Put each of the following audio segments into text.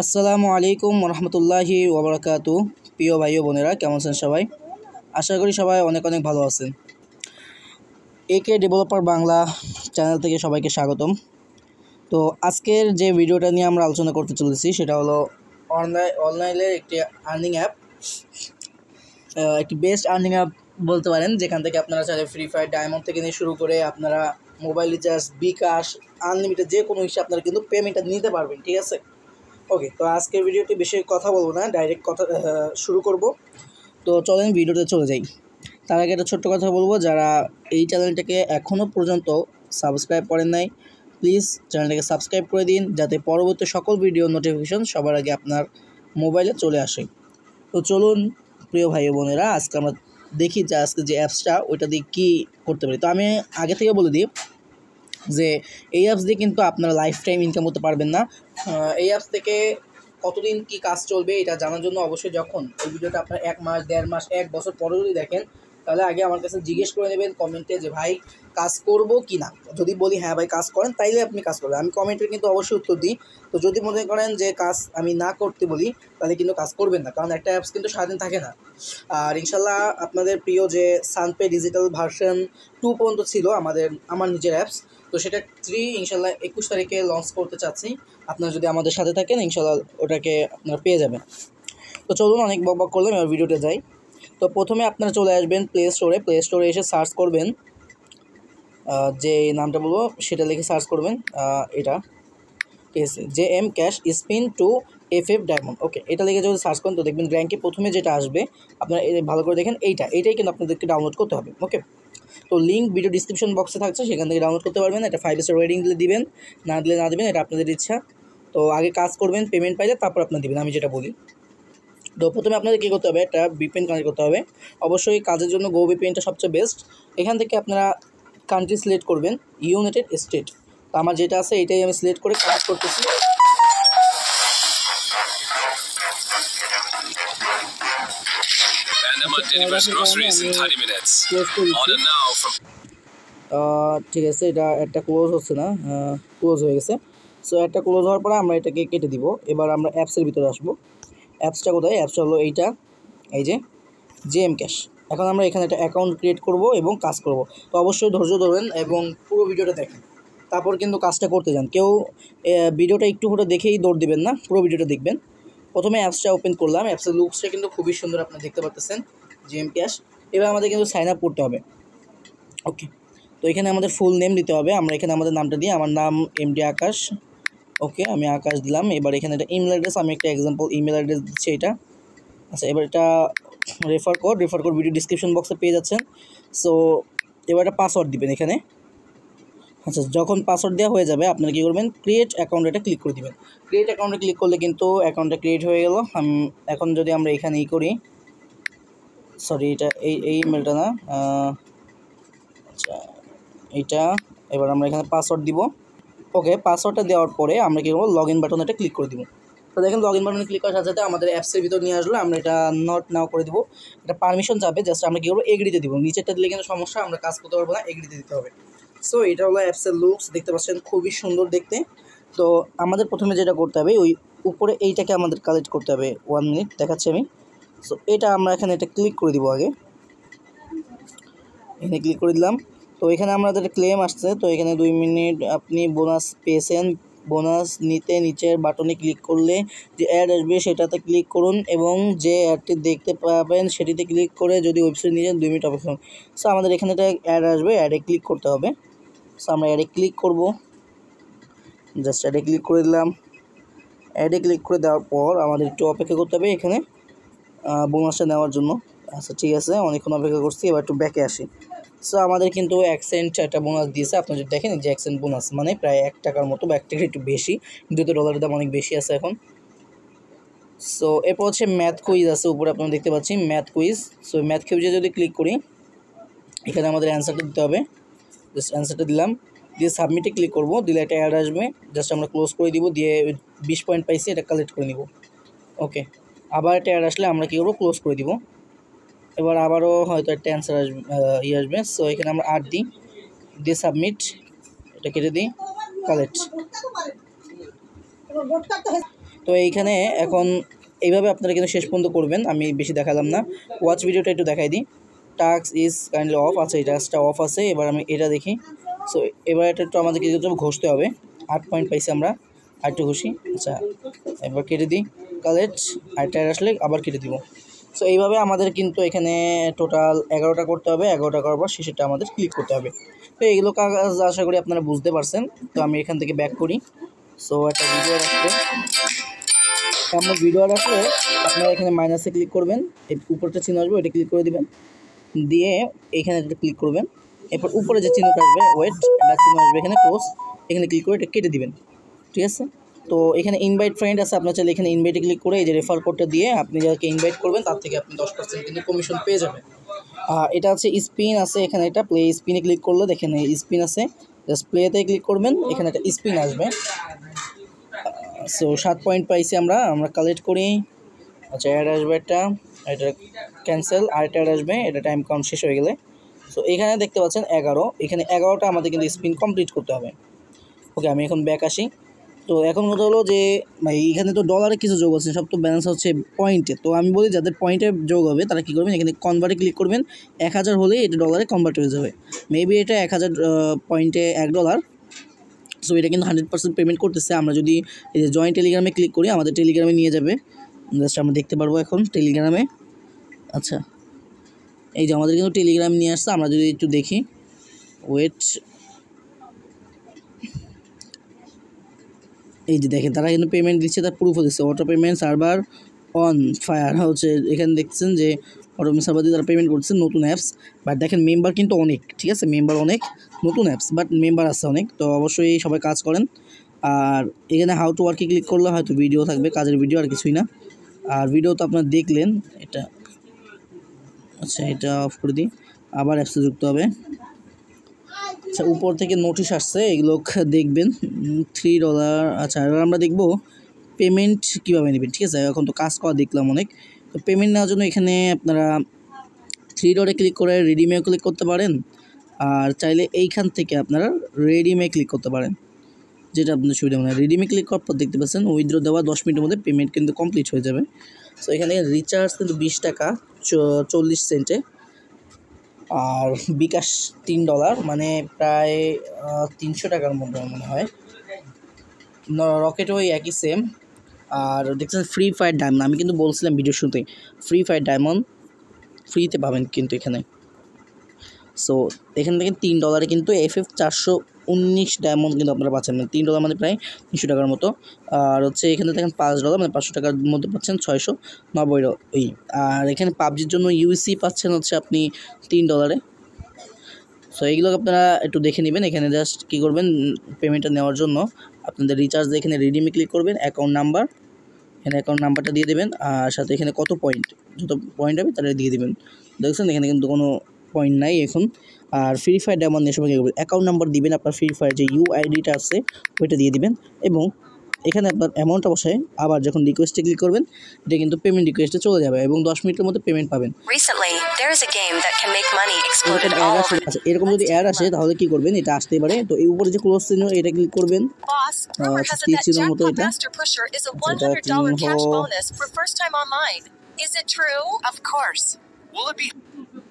আসসালামু আলাইকুম রহমতুল্লাহি ওবরাকাতু। প্রিয় ভাই ও বোনেরা, কেমন আছেন সবাই? আশা করি সবাই অনেক অনেক ভালো আছেন। একে ডেভেলপার বাংলা চ্যানেল থেকে সবাইকে স্বাগতম। তো আজকের যে ভিডিওটা নিয়ে আমরা আলোচনা করতে চলেছি সেটা হলো অনলাইনের একটি আর্নিং অ্যাপ, একটি বেস্ট আর্নিং অ্যাপ বলতে পারেন, যেখান থেকে আপনারা চাইলে ফ্রি ফায়ার ডায়মন্ড থেকে নিয়ে শুরু করে আপনারা মোবাইল রিচার্জ, বিকাশ, আনলিমিটেড যে কোনো হিসেবে আপনারা কিন্তু পেমেন্টটা নিতে পারবেন। ঠিক আছে, ওকে। তো আজকের ভিডিওটি বেশি কথা বলবো না, ডাইরেক্ট কথা শুরু করব। তো চলেন ভিডিওতে চলে যাই। তার আগে একটা ছোট্ট কথা বলবো, যারা এই চ্যানেলটাকে এখনও পর্যন্ত সাবস্ক্রাইব করেন নাই, প্লিজ চ্যানেলটাকে সাবস্ক্রাইব করে দিন, যাতে পরবর্তী সকল ভিডিও নোটিফিকেশন সবার আগে আপনার মোবাইলে চলে আসে। তো চলুন প্রিয় ভাই বোনেরা, আজকে আমরা দেখি যে আজকে যে অ্যাপসটা ওইটা দিয়ে কী করতে পারি। তো আমি আগে থেকে বলে দিই যে এই অ্যাপস দিয়ে কিন্তু আপনারা লাইফ টাইম ইনকাম করতে পারবেন না। এই অ্যাপস থেকে কতদিন কি কাজ চলবে এটা জানার জন্য অবশ্যই যখন এই ভিডিওটা আপনার 1 মাস, 1.5 মাস, 1 বছর পরে যদি দেখেন, তাহলে আগে আমার কাছে জিজ্ঞেস করে নেবেন কমেন্টে যে ভাই কাজ করব কি না। যদি বলি হ্যাঁ ভাই কাজ করেন, তাইলে আপনি কাজ করবেন। আমি কমেন্টে কিন্তু অবশ্যই উত্তর দিই। তো যদি মনে করেন যে কাজ আমি না করতে বলি, তাহলে কিন্তু কাজ করবেন না, কারণ একটা অ্যাপস কিন্তু সারাদিন থাকে না। আর ইনশাল্লাহ আপনাদের প্রিয় যে সানপে ডিজিটাল ভার্সন 2 পর্যন্ত ছিল আমার নিজের অ্যাপস, তো সেটা 3 ইনশাল্লাহ 21 তারিখে লঞ্চ করতে চাচ্ছি। আপনারা যদি আমাদের সাথে থাকেন ইনশাল্লাহ ওটাকে আপনারা পেয়ে যাবেন। তো চলুন, অনেক বকবক করলাম, এবার ভিডিওতে যাই। তো প্রথমে আপনারা চলে আসবেন প্লে স্টোরে এসে সার্চ করবেন, যে নামটা বলবো সেটা লিখে সার্চ করবেন, এটা ঠিক আছে, JM cash spin to FF diamond. Okay, এটা লিখে যদি সার্চ করেন তো দেখবেন র্যাঙ্কে প্রথমে যেটা আসবে, আপনারা ভালো করে দেখেন, এইটাই কিন্তু আপনাদেরকে ডাউনলোড করতে হবে। ওকে, তো লিঙ্ক ভিডিও ডিসক্রিপশন বক্সে থাকছে, সেখান থেকে ডাউনলোড করতে পারবেন। এটা 5 স্টার রেটিং দিলে দিবেন, না দিলে না দিবেন, এটা আপনাদের ইচ্ছা। তো আগে কাজ করবেন, পেমেন্ট পাইলে তারপর আপনার দিবেন, আমি যেটা বলি। তো প্রথমে আপনাদের কী করতে হবে, একটা VPN কানেক্ট করতে হবে। অবশ্যই কাজের জন্য গো VPNটা সবচেয়ে বেস্ট। এখান থেকে আপনারা কান্ট্রি সিলেক্ট করবেন, ইউনাইটেড স্টেট। তো আমার যেটা আছে এটাই আমি সিলেক্ট করে কানেক্ট করতেছি। ঠিক আছে, এটা একটা ক্লোজ হচ্ছে না, ক্লোজ হয়ে গেছে। সো একটা ক্লোজ হওয়ার পরে আমরা এটাকে কেটে দিব। এবার আমরা অ্যাপসের ভিতরে আসবো। অ্যাপসটা কোথায়? অ্যাপসটা হলো এইটা, এই যে JM ক্যাশ। এখন আমরা এখানে একটা অ্যাকাউন্ট ক্রিয়েট করব এবং কাজ করব। তো অবশ্যই ধৈর্য ধরবেন এবং পুরো ভিডিওটা দেখেন, তারপর কিন্তু কাজটা করতে যান। কেউ ভিডিওটা একটু করে দেখেই দৌড় দিবেন না, পুরো ভিডিওটা দেখবেন। প্রথমে অ্যাপসটা ওপেন করলাম। অ্যাপসের লুকসটা কিন্তু খুবই সুন্দর, আপনারা দেখতে পাচ্ছেন, JM ক্যাশ। এবার আমাদের কিন্তু সাইন আপ করতে হবে। ওকে, তো এখানে আমাদের ফুল নেম দিতে হবে। আমরা এখানে আমাদের নামটা দিই, আমার নাম MD আকাশ। ওকে, আমি আকাশ দিলাম। এবার এখানে একটা ইমেল অ্যাড্রেস, আমি একটা এক্সাম্পল ইমেল অ্যাড্রেস দিচ্ছি এটা। আচ্ছা, এবার এটা রেফার কোড ভিডিও ডিসক্রিপশন বক্সে পেয়ে যাচ্ছেন। সো এবার একটা পাসওয়ার্ড দিবেন এখানে। আচ্ছা, যখন পাসওয়ার্ড দেওয়া হয়ে যাবে, আপনারা কী করবেন, ক্রিয়েট অ্যাকাউন্ট এটা ক্লিক করে দেবেন। ক্রিয়েট অ্যাকাউন্টে ক্লিক করলে কিন্তু অ্যাকাউন্টটা ক্রিয়েট হয়ে গেল। এখন যদি আমরা এখানে করি, সরি এটা এই ইমেলটা না, আচ্ছা এইটা। এবার আমরা এখানে পাসওয়ার্ড দিব। ওকে, পাসওয়ার্ডটা দেওয়ার পরে আমরা কী করবো, লগ ইন বাটনে এটা ক্লিক করে দিব। তো দেখেন লগ ইন বাটনে ক্লিক করার সাথে সাথে আমাদের অ্যাপসের ভিতর নিয়ে আসলো। আমরা এটা নট নাও করে দেবো। এটা পারমিশন যাবে, জাস্ট আমরা কী করবো, এগ্রিতে দিব। নিচেরটা দিলে কিন্তু সমস্যা, আমরা কাজ করতে পারবো না, এগ্রিতে দিতে হবে। সো এটা হলো অ্যাপসের লুকস, দেখতে পাচ্ছেন খুবই সুন্দর দেখতে। তো আমাদের প্রথমে যেটা করতে হবে, ওই উপরে এইটাকে আমাদের কালেক্ট করতে হবে। 1 মিনিট দেখাচ্ছি আমি। সো এটা আমরা এখানে এটা ক্লিক করে দিব। আগে এখানে ক্লিক করে দিলাম। তো এখানে আমাদের ক্লেম আসছে। তো এখানে 2 মিনিট আপনি বোনাস পেয়েছেন। বোনাস নিতে নিচের বাটনে ক্লিক করলে যে অ্যাড আসবে সেটাতে ক্লিক করুন এবং যে অ্যাডটি দেখতে পাবেন সেটিতে ক্লিক করে যদি ওয়েবসাইট নিয়ে যান 2 মিনিট অপেক্ষা করুন। সো আমাদের এখানে একটা অ্যাড আসবে, অ্যাডে ক্লিক করতে হবে। সো আমরা অ্যাডে ক্লিক করব, জাস্ট অ্যাডে ক্লিক করে দিলাম। অ্যাডে ক্লিক করে দেওয়ার পর আমাদের একটু অপেক্ষা করতে হবে এখানে বোনাসটা নেওয়ার জন্য। আচ্ছা ঠিক আছে, অনেকক্ষণ অপেক্ষা করছি, এবার একটু ব্যাকে আসি। সো আমাদের কিন্তু 1 সেন্ট একটা বোনাস দিয়েছে। আপনি যদি দেখেন যে 1 সেন্ট বোনাস মানে প্রায় 1 টাকার মতো, বা 1 টাকার একটু বেশি, যেহেতু ডলারের দাম অনেক বেশি আছে এখন। সো এরপর হচ্ছে ম্যাথ কুইজ আছে উপরে, আপনারা দেখতে পাচ্ছেন ম্যাথ কুইজ। সো ম্যাথ কুইজে যদি ক্লিক করি, এখানে আমাদের অ্যান্সারটা দিতে হবে। জাস্ট অ্যান্সারটা দিলাম, দিয়ে সাবমিটে ক্লিক করব। দিলে একটা অ্যাড আসবে, জাস্ট আমরা ক্লোজ করে দিব। দিয়ে 20 পয়েন্ট পাইছি, এটা কালেক্ট করে নিব। ওকে, আবার একটা অ্যাড আসলে আমরা কী করবো, ক্লোজ করে দিব। এবার আবারও হয়তো একটা অ্যান্সার আসবে, আসবে। সো এখানে আমরা 8 দিই, দিয়ে সাবমিট, এটা কেটে দিই, কালেক্ট। তো তো এইখানে এখন এইভাবে আপনারা কিন্তু শেষ পর্যন্ত করবেন, আমি বেশি দেখালাম না। ওয়াচ ভিডিওটা একটু দেখাই দিই। টাস্ক ইজ কাইন্ডলি অফ, আচ্ছা এই টাস্কটা অফ আছে। এবার আমি এটা দেখি। সো এবার এটা একটু আমাদেরকে ঘষতে হবে। 8 পয়েন্ট পাইছি আমরা, আর একটু ঘষি। আচ্ছা এবার কেটে দিই কালেক্ট, আর টায়ার আসলে আবার কেটে দিব। সো এইভাবে আমাদের কিন্তু এখানে টোটাল 11টা করতে হবে। 11টা করার পর শেষেরটা আমাদের ক্লিক করতে হবে। তো এইগুলো কাজ আশা করি আপনারা বুঝতে পারছেন। তো আমি এখান থেকে ব্যাক করি। সো একটা ভিডিও রাখতে, আমার ভিডিও রাখলে আপনারা এখানে মাইনাসে ক্লিক করবেন, এই উপরটা চিহ্ন আসবে ওইটা ক্লিক করে দিবেন, দিয়ে এখানে একটা ক্লিক করবেন। এরপর উপরে যে চিহ্নটা আসবে ওয়েট, একটা চিহ্ন আসবে এখানে ক্লোজ, এখানে ক্লিক করে এটা কেটে দিবেন। ঠিক আছে। তো এখানে ইনভাইট ফ্রেন্ড আছে, আপনার চাইলে এখানে ইনভাইটে ক্লিক করে এই যে রেফার কোডটা দিয়ে আপনি যাকে ইনভাইট করবেন তার থেকে আপনি 10% কিন্তু কমিশন পেয়ে যাবেন। এটা হচ্ছে স্পিন আছে, এখানে এটা প্লে স্পিনে ক্লিক করলে দেখেন স্পিন আছে, জাস্ট প্লেতে ক্লিক করবেন, এখানে একটা স্পিন আসবে। সো 7 পয়েন্ট পাইছি আমরা কালেক্ট করি। আচ্ছা অ্যাড আসবে একটা, এটা ক্যান্সেল, আর একটা অ্যাড আসবে, এটা টাইম কাউন্ট শেষ হয়ে গেলে। সো এখানে দেখতে পাচ্ছেন 11, এখানে 11টা আমাদের কিন্তু স্পিন কমপ্লিট করতে হবে। ওকে আমি এখন ব্যাক আসি। তো এখন কথা হলো যে এখানে তো ডলারে কিছু যোগ আছে, সব তো ব্যালেন্স হচ্ছে পয়েন্টে। তো আমি বলি যাদের পয়েন্টে যোগ হবে তারা কী করবেন, এখানে কনভার্টে ক্লিক করবেন। 1000 হলেই এটা ডলারে কনভার্ট হয়ে যাবে। মেবি এটা 1000 পয়েন্টে $1। সো এটা কিন্তু 100% পেমেন্ট করতেছে। আমরা যদি এই যে জয়েন্ট টেলিগ্রামে ক্লিক করি আমাদের টেলিগ্রামে নিয়ে যাবে, জাস্ট আমরা দেখতে পারবো এখন টেলিগ্রামে। আচ্ছা এই যে আমাদের কিন্তু টেলিগ্রাম নিয়ে আসছে, আমরা যদি একটু দেখি ওয়েট, এই যে দেখেন তারা কিন্তু পেমেন্ট দিচ্ছে, তার প্রুফও দিচ্ছে। Auto payment server on fire হচ্ছে, এখানে দেখছেন যে অটো পেমেন্ট সার্ভার দিয়ে তারা পেমেন্ট করছে। নতুন অ্যাপস, বাট দেখেন মেম্বার কিন্তু অনেক, ঠিক আছে মেম্বার অনেক, নতুন অ্যাপস বাট মেম্বার আছে অনেক। তো অবশ্যই সবাই কাজ করেন। আর এখানে হাউ টু ওয়ার্কে ক্লিক করলে হয়তো ভিডিও থাকবে, কাজের ভিডিও, আর কিছুই না। আর ভিডিও তো আপনারা দেখলেন এটা। আচ্ছা এটা অফ করে দিই, আবার অ্যাপসে যুক্ত হবে। আচ্ছা উপর থেকে নোটিশ আসছে, এগুলো দেখবেন $3। আচ্ছা এবার আমরা দেখব পেমেন্ট কীভাবে নেবেন। ঠিক আছে এখন তো কাজ করা দেখলাম অনেক। তো পেমেন্ট নেওয়ার জন্য এখানে আপনারা 3 ডটে ক্লিক করে রিডিমে ক্লিক করতে পারেন, আর চাইলে এইখান থেকে আপনারা রিডিমে ক্লিক করতে পারেন, যেটা আপনাদের সুবিধা মনে হয়। রিডিমে ক্লিক করার পর দেখতে পাচ্ছেন উইথড্র দেওয়া 10 মিনিটের মধ্যে পেমেন্ট কিন্তু কমপ্লিট হয়ে যাবে। সো এখানে রিচার্জ কিন্তু 20 টাকা 40 সেন্টে, আর বিকাশ $3, মানে প্রায় 300 টাকার মধ্যে মনে হয়। রকেটও ওই একই সেম। আর দেখছেন ফ্রি ফায়ার ডায়মন্ড, আমি কিন্তু বলছিলাম ভিডিও শুরুতেই ফ্রি ফায়ার ডায়মন্ড ফ্রিতে পাবেন কিন্তু এখানে। সো এখান থেকে $3 কিন্তু FF419 ডায়মন্ড কিন্তু আপনারা পাচ্ছেন, মানে $3 মানে প্রায় 300 টাকার মতো। আর হচ্ছে এখানে দেখেন $5 মানে 500 টাকার মধ্যে পাচ্ছেন 690। আর এখানে পাবজির জন্য ইউসি পাচ্ছেন হচ্ছে আপনি $3। সো এইগুলো আপনারা একটু দেখে নেবেন। এখানে জাস্ট কী করবেন, পেমেন্টটা নেওয়ার জন্য আপনাদের রিচার্জ এখানে রিডিমে ক্লিক করবেন, অ্যাকাউন্ট নাম্বার, এখানে অ্যাকাউন্ট নাম্বারটা দিয়ে দেবেন, আর সাথে এখানে কত পয়েন্ট, যত পয়েন্ট হবে তারা দিয়ে দেবেন। দেখছেন এখানে কিন্তু কোনো পয়েন্ট নাই এখন। আর ফ্রি ফায়ার ডায়মন্ড নিয়ে সবাই করবেন, অ্যাকাউন্ট নাম্বার দিবেন, আপনার ফ্রি ফায়ার যে ইউআইডিটা আছে ওইটা দিয়ে দিবেন, এবং এখানে আপনার অ্যামাউন্টটা বসায় আবার যখন রিকোয়েস্টে ক্লিক করবেন এটা কিন্তু পেমেন্ট রিকোয়েস্টে চলে যাবে এবং 10 মিনিটের মধ্যে পেমেন্ট পাবেন। এরকম যদি অ্যাড আসে তাহলে কি করবেন, এটা আসতেই পারে। তো এই উপরে যে ক্লোজ চিহ্ন এটা ক্লিক করবেন, তীর চিহ্নের মতো এটা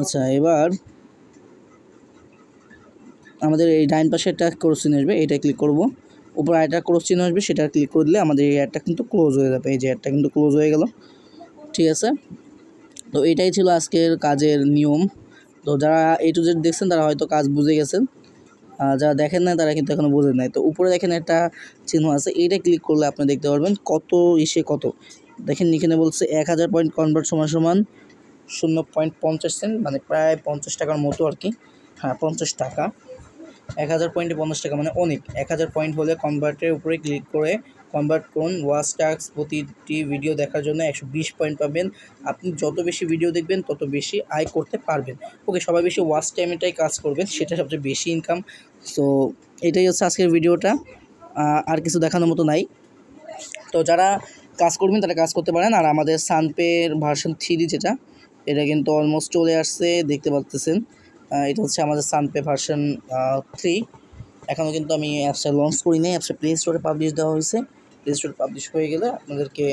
আচ্ছা এবার আমাদের এই ডাইন পাশে একটা ক্রস চিহ্ন আসবে, এটা ক্লিক করব। উপর আরেকটা ক্রস চিহ্ন আসবে, সেটা ক্লিক করে দিলে আমাদের এই অ্যাডটা কিন্তু ক্লোজ হয়ে যাবে। এই যে অ্যাডটা কিন্তু ক্লোজ হয়ে গেল। ঠিক আছে, তো এটাই ছিল আজকের কাজের নিয়ম। তো যারা A to Z দেখছেন তারা হয়তো কাজ বুঝে গেছেন, যারা দেখেন না তারা কিন্তু এখনও বোঝেন নাই। তো উপরে দেখেন একটা চিহ্ন আছে, এইটা ক্লিক করলে আপনি দেখতে পারবেন কত কত দেখেন এখানে বলছে 1000 পয়েন্ট কনভার্ট সমান 0.50 সেন্ট, মানে প্রায় 50 টাকার মতো আর কি। হ্যাঁ 50 টাকা, 1000 পয়েন্টে 50 টাকা মানে অনেক। 1000 পয়েন্ট হলে কনভার্টের উপরে ক্লিক করে কনভার্ট করুন। ওয়াচ টাস্ক প্রতিটি ভিডিও দেখার জন্য 120 পয়েন্ট পাবেন। আপনি যত বেশি ভিডিও দেখবেন তত বেশি আয় করতে পারবেন। ওকে সবাই বেশি ওয়াচ টাইমটাই কাজ করবেন, সেটা সবচেয়ে বেশি ইনকাম। সো এটাই হচ্ছে আজকের ভিডিওটা, আর কিছু দেখানোর মতো নাই। তো যারা কাজ করবেন তারা কাজ করতে পারেন। আর আমাদের সানপের ভার্সন 3 যেটা, এটা কিন্তু অলমোস্ট চলে আসছে, দেখতে পাচ্ছেন। এটা হচ্ছে আমাদের সানপে ভার্সন 3। এখনও কিন্তু আমি অ্যাপসটা লঞ্চ করি নাই, অ্যাপসটা প্লে স্টোরে পাবলিশ দেওয়া হয়েছে। রেজিস্টার্ড পাবলিশ হয়ে গেলে আপনাদেরকে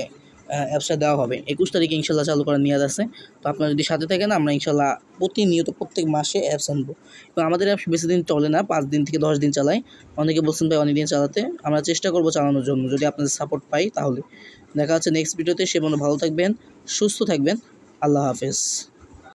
অ্যাপসটা দেওয়া হবে। 21 তারিখে ইনশাল্লাহ চালু করার নিয়াত আছে। তো আপনারা যদি সাথে থাকেন আমরা ইনশাল্লাহ প্রতিনিয়ত প্রত্যেক মাসে অ্যাপস আনবো। এবং আমাদের অ্যাপস বেশি দিন চলে না, 5 দিন থেকে 10 দিন চালাই। অনেকে বলছেন ভাই অনেক দিন চালাতে, আমরা চেষ্টা করবো চালানোর জন্য, যদি আপনাদের সাপোর্ট পাই তাহলে। দেখা হচ্ছে নেক্সট ভিডিওতে। সে ভালো থাকবেন, সুস্থ থাকবেন। আল্লাহ হাফেজ।